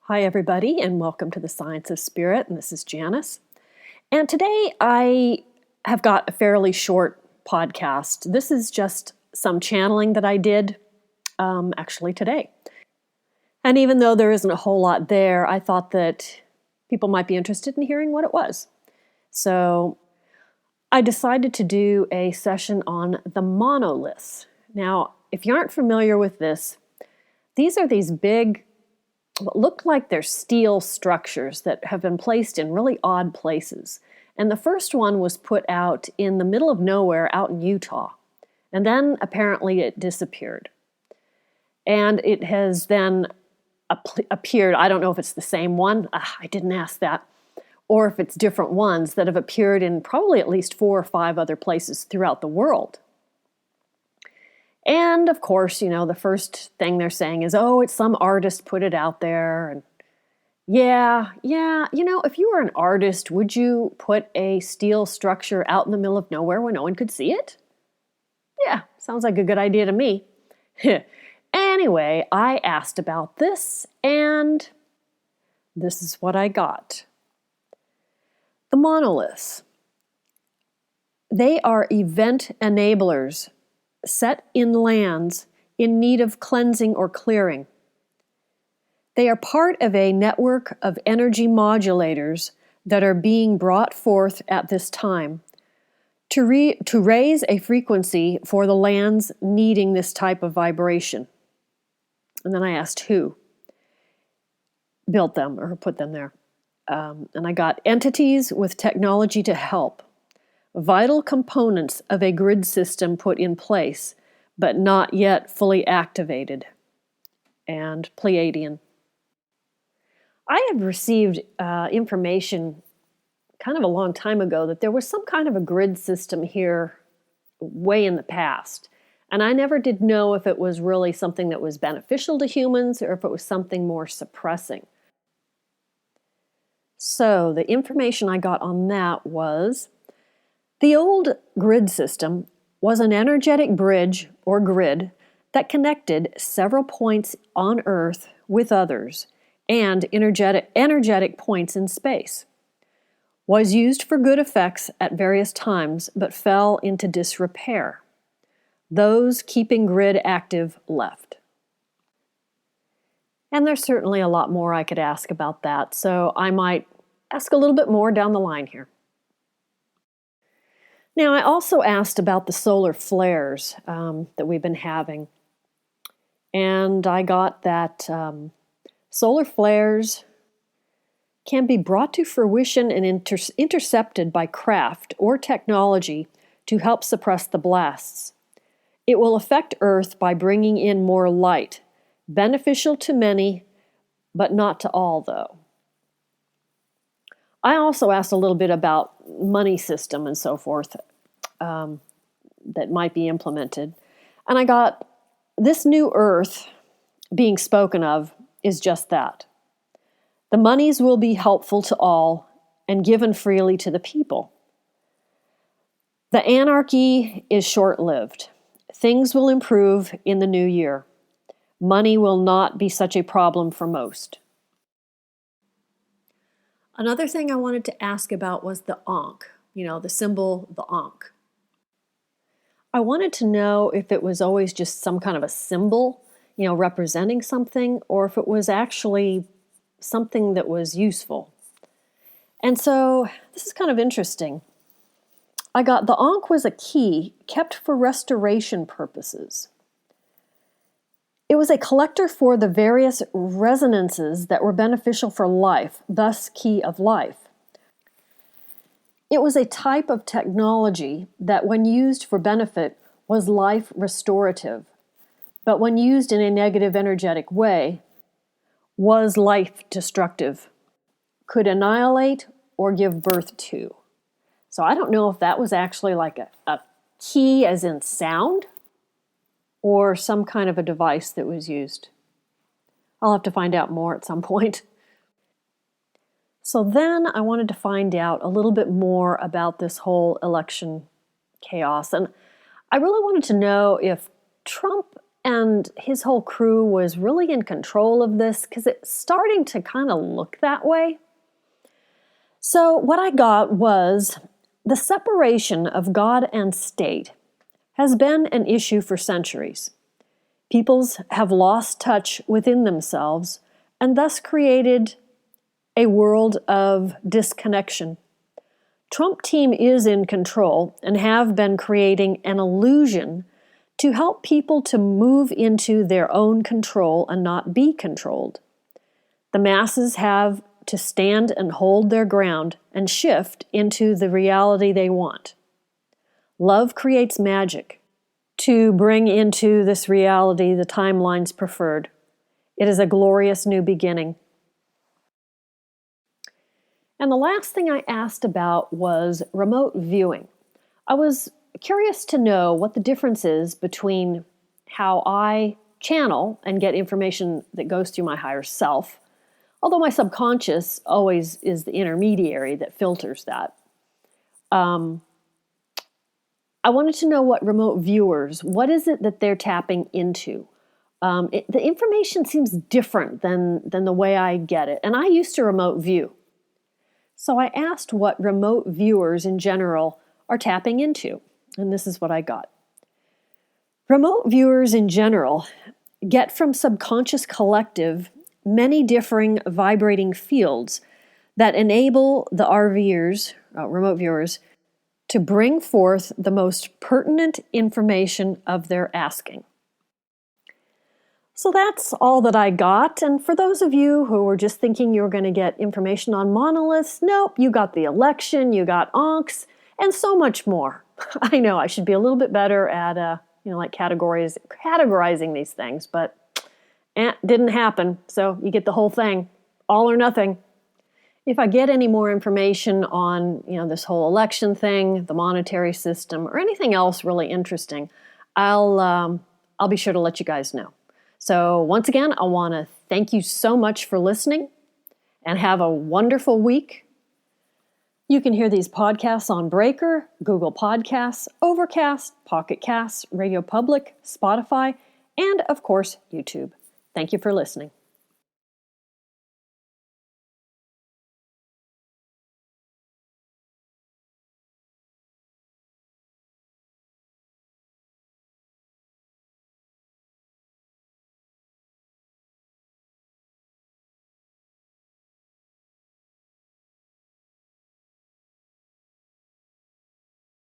Hi, everybody, and welcome to the Science of Spirit, and this is Janice. And today I have got a fairly short podcast. This is just some channeling that I did actually today. And even though there isn't a whole lot there, I thought that people might be interested in hearing what it was. So I decided to do a session on the monoliths. Now, if you aren't familiar with this, these are these big, what look like they're steel structures that have been placed in really odd places. And the first one was put out in the middle of nowhere out in Utah. And then apparently it disappeared. And it has then appeared, I don't know if it's the same one, I didn't ask that, or if it's different ones that have appeared in probably at least 4 or 5 other places throughout the world. And of course, the first thing they're saying is, oh, it's some artist put it out there. And yeah, if you were an artist, would you put a steel structure out in the middle of nowhere where no one could see it? Yeah, sounds like a good idea to me. Anyway, I asked about this, and this is what I got. The monoliths. They are event enablers set in lands in need of cleansing or clearing. They are part of a network of energy modulators that are being brought forth at this time to raise a frequency for the lands needing this type of vibration. And then I asked who built them or put them there. And I got entities with technology to help. Vital components of a grid system put in place, but not yet fully activated. And Pleiadian. I had received information kind of a long time ago that there was some kind of a grid system here way in the past. And I never did know if it was really something that was beneficial to humans or if it was something more suppressing. So the information I got on that was the old grid system was an energetic bridge or grid that connected several points on Earth with others and energetic points in space. Was used for good effects at various times but fell into disrepair. Those keeping grid active left. And there's certainly a lot more I could ask about that, so I might ask a little bit more down the line here. Now, I also asked about the solar flares that we've been having. And I got that solar flares can be brought to fruition and intercepted by craft or technology to help suppress the blasts. It will affect Earth by bringing in more light, beneficial to many, but not to all, though. I also asked a little bit about money system and so forth that might be implemented. And I got this new Earth being spoken of is just that. The monies will be helpful to all and given freely to the people. The anarchy is short-lived. Things will improve in the new year. Money will not be such a problem for most. Another thing I wanted to ask about was the Ankh, the symbol, the Ankh. I wanted to know if it was always just some kind of a symbol, representing something, or if it was actually something that was useful. And so this is kind of interesting. I got the Ankh was a key kept for restoration purposes. It was a collector for the various resonances that were beneficial for life, thus key of life. It was a type of technology that when used for benefit was life restorative, but when used in a negative energetic way was life destructive, could annihilate or give birth to. So I don't know if that was actually like a key as in sound, or some kind of a device that was used. I'll have to find out more at some point. So then I wanted to find out a little bit more about this whole election chaos. And I really wanted to know if Trump And his whole crew was really in control of this because it's starting to kind of look that way. So what I got was the separation of God and state has been an issue for centuries. Peoples have lost touch within themselves and thus created a world of disconnection. Trump team is in control and have been creating an illusion to help people to move into their own control and not be controlled. The masses have to stand and hold their ground and shift into the reality they want. Love creates magic to bring into this reality the timelines preferred. It is a glorious new beginning. And the last thing I asked about was remote viewing. I was curious to know what the difference is between how I channel and get information that goes through my higher self, although my subconscious always is the intermediary that filters that. I wanted to know what remote viewers, what is it that they're tapping into? The information seems different than the way I get it, and I used to remote view. So I asked what remote viewers in general are tapping into, and this is what I got. Remote viewers in general get from subconscious collective many differing vibrating fields that enable the remote viewers, to bring forth the most pertinent information of their asking. So that's all that I got. And for those of you who were just thinking you were going to get information on monoliths, nope, you got the election, you got Ankhs, and so much more. I know I should be a little bit better at categorizing these things, but didn't happen. So you get the whole thing, all or nothing. If I get any more information on this whole election thing, the monetary system, or anything else really interesting, I'll be sure to let you guys know. So once again, I want to thank you so much for listening and have a wonderful week. You can hear these podcasts on Breaker, Google Podcasts, Overcast, Pocket Casts, Radio Public, Spotify, and of course, YouTube. Thank you for listening.